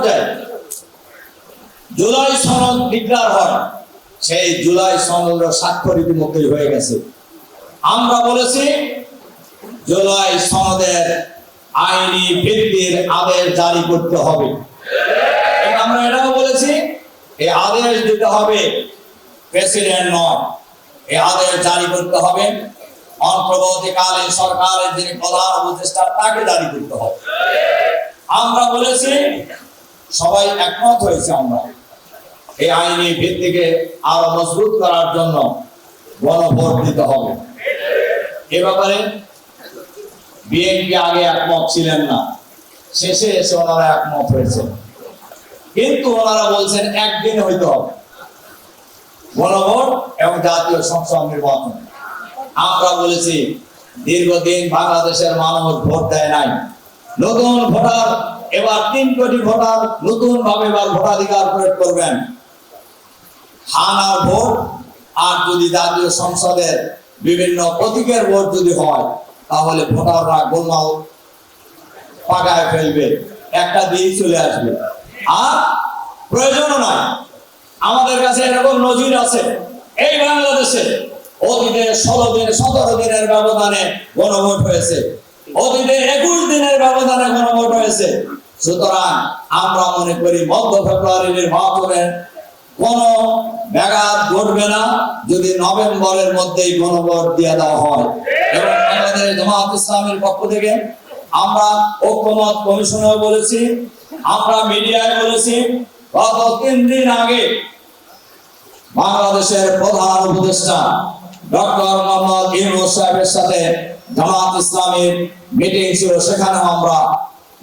পর্যায়ে জুলাই সনদ ডিক্লার হয়, সেই জুলাই সনদের স্বাক্ষর ইতিমধ্যেই হয়ে গেছে। আমরা বলেছি জুলাই সনদের আইনি ভিত্তির আদেশ জারি করতে হবে। আমরা এটাও বলেছি এই আদেশ দিতে হবে প্রেসিডেন্ট নয়, এই আদেশ জারি করতে হবে অন্তর্বর্তীকালীন সরকারের যিনি প্রধান উপদেষ্টা তাকে জারি করতে হবে। আমরা বলেছি, সবাই একমত হয়েছে, আমরা এই আইনি ভিত্তিকে আরো মজবুত করার জন্য গণভোট দিতে হবে। এ ব্যাপারে বিএনপি আগে একমত ছিলেন না, শেষে এসে ওনারা একমত হয়েছে, কিন্তু ওনারা বলছেন একদিন হইতে হবে গণভোট এবং জাতীয় সংসদ নির্বাচন। আমরা বলেছি দীর্ঘদিন বাংলাদেশের মানুষ ভোট দেয় নাই, নতুন ভোটার এবার 3 কোটি ভোটার নতুন ভাবে এবার ভোটাধিকার প্রয়োগ করবেন। হানার ভোট আর যদি জাতীয় সংসদের বিভিন্ন প্রতীকের ভোট যদি হয়, তাহলে ভোটাররা গোলমাল পাকায় ফেলবে, একটা দিয়ে চলে আসবে। আর প্রয়োজনও নাই, আমাদের কাছে এরকম নজির আছে। এই বাংলাদেশে অতীতে 16 দিন 17 দিনের ব্যবধানে গণভোট হয়েছে, অতীতে 21 দিনের ব্যবধানে গণভোট হয়েছে। সুতরাং আমরা মনে করি মধ্য ফেব্রুয়ারি নির্বাচনে কোন ব্যাঘাত ঘটবে না যদি নভেম্বরের মধ্যেই গণভোট দিয়ে দেওয়া হয়। এবং বাংলাদেশ জামায়াত ইসলামীর পক্ষ থেকে আমরা ঐক্যমত কমিশনেও বলেছি, আমরা মিডিয়ায় বলেছি, গত 3 দিন আগে বাংলাদেশের প্রধান উপদেষ্টা ডক্টর মোহাম্মদ ইউনূস সাহেবের সাথে জামায়াত ইসলামীর মিটিং ছিল, সেখানে আমরা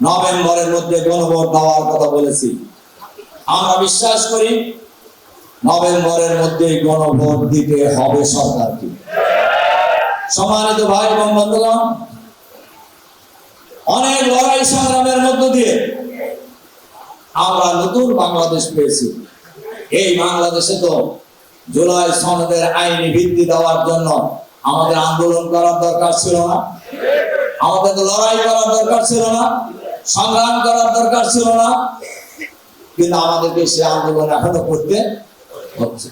নভেম্বরের মধ্যে গণভোট দেওয়ার কথা বলেছি। আমরা বিশ্বাস করি নভেম্বরের মধ্যে গণভোট দিতে হবে সরকারকে। সম্মানিত ভাই এবং বন্ধুগণ, অনেক লড়াই সংগ্রামের মধ্য দিয়ে আমরা নতুন বাংলাদেশ পেয়েছি। এই বাংলাদেশে তো জুলাই সনদের আইনি ভিত্তি দেওয়ার জন্য আমাদের আন্দোলন করার দরকার ছিল না, আমাদের তো লড়াই করার দরকার ছিল না, সংগ্রাম করার দরকার ছিল না, কিন্তু আমাদেরকে সে আন্দোলন এখনো করতে হচ্ছে।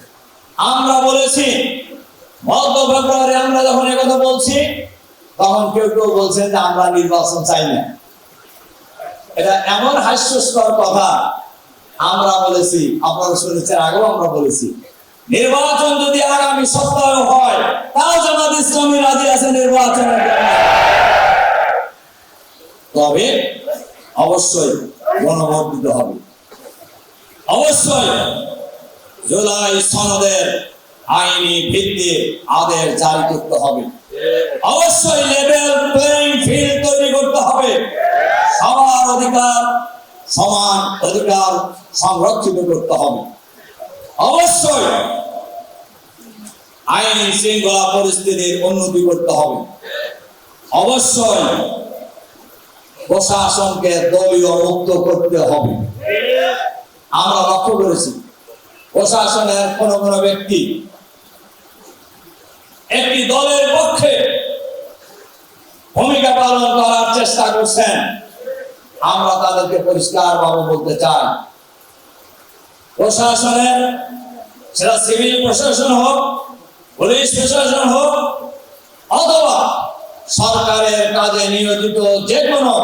আমরা বলেছি মধ্য ফেব্রুয়ারি আমরা যখন একথা বলছি, তখন কেউ কেউ বলছেন যে আমরা নির্বাচন চাই না। এটা এমন হাস্যস্কর কথা। আমরা বলেছি, আপনারা শুনেছেন, আগেও আমরা বলেছি, নির্বাচন যদি আগামী সপ্তাহে হয় তাও জামাত ইসলামী রাজি আছে নির্বাচনের জন্য, তবে অবশ্যই গণভোট দিতে হবে, অবশ্যই জুলাই সনদের আইনি ভিত্তি আদেশ জারি করতে হবে, অবশ্যই লেভেল প্লেইং ফিল্ড তৈরি করতে হবে, সবার অধিকার সমান অধিকার সংরক্ষিত করতে হবে, অবশ্যই আইন শৃঙ্খলা পরিস্থিতির উন্নতি করতে হবে, অবশ্যই প্রশাসনকে দলীয় মুক্ত করতে হবে। আমরা লক্ষ্য করেছি প্রশাসনের কোন কোন ব্যক্তি একটি দলের পক্ষে ভূমিকা পালন করার চেষ্টা করছেন। আমরা তাদেরকে পরিষ্কার ভাবে বলতে চাই, প্রশাসনের, সেটা সিভিল প্রশাসন হোক, পুলিশ প্রশাসন হোক, অথবা সরকারের কাজে নিয়োজিত যে কোনো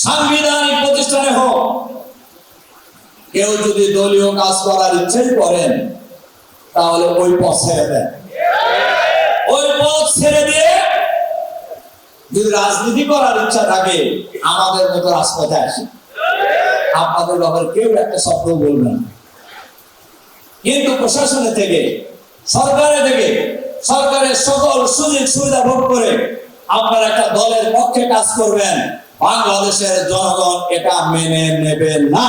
সাংবিধানিক প্রতিষ্ঠানে হোক, কেউ যদি দলীয় কাজ করার ইচ্ছেই করেন, তাহলে ওই পথ ছেড়ে দেন। ওই পথ ছেড়ে দিয়ে যদি রাজনীতি করার ইচ্ছা থাকে, আমাদের মতো রাজপথে আসে, আপনাদের ব্যাপারে কেউ একটা শব্দ বলবেন। কিন্তু প্রশাসনের থেকে, সরকারের থেকে, সরকারের সকল সুযোগ সুবিধা ভোগ করে আপনারা একটা দলের পক্ষে কাজ করবেন, বাংলাদেশের জনগণ এটা মেনে নেবে না।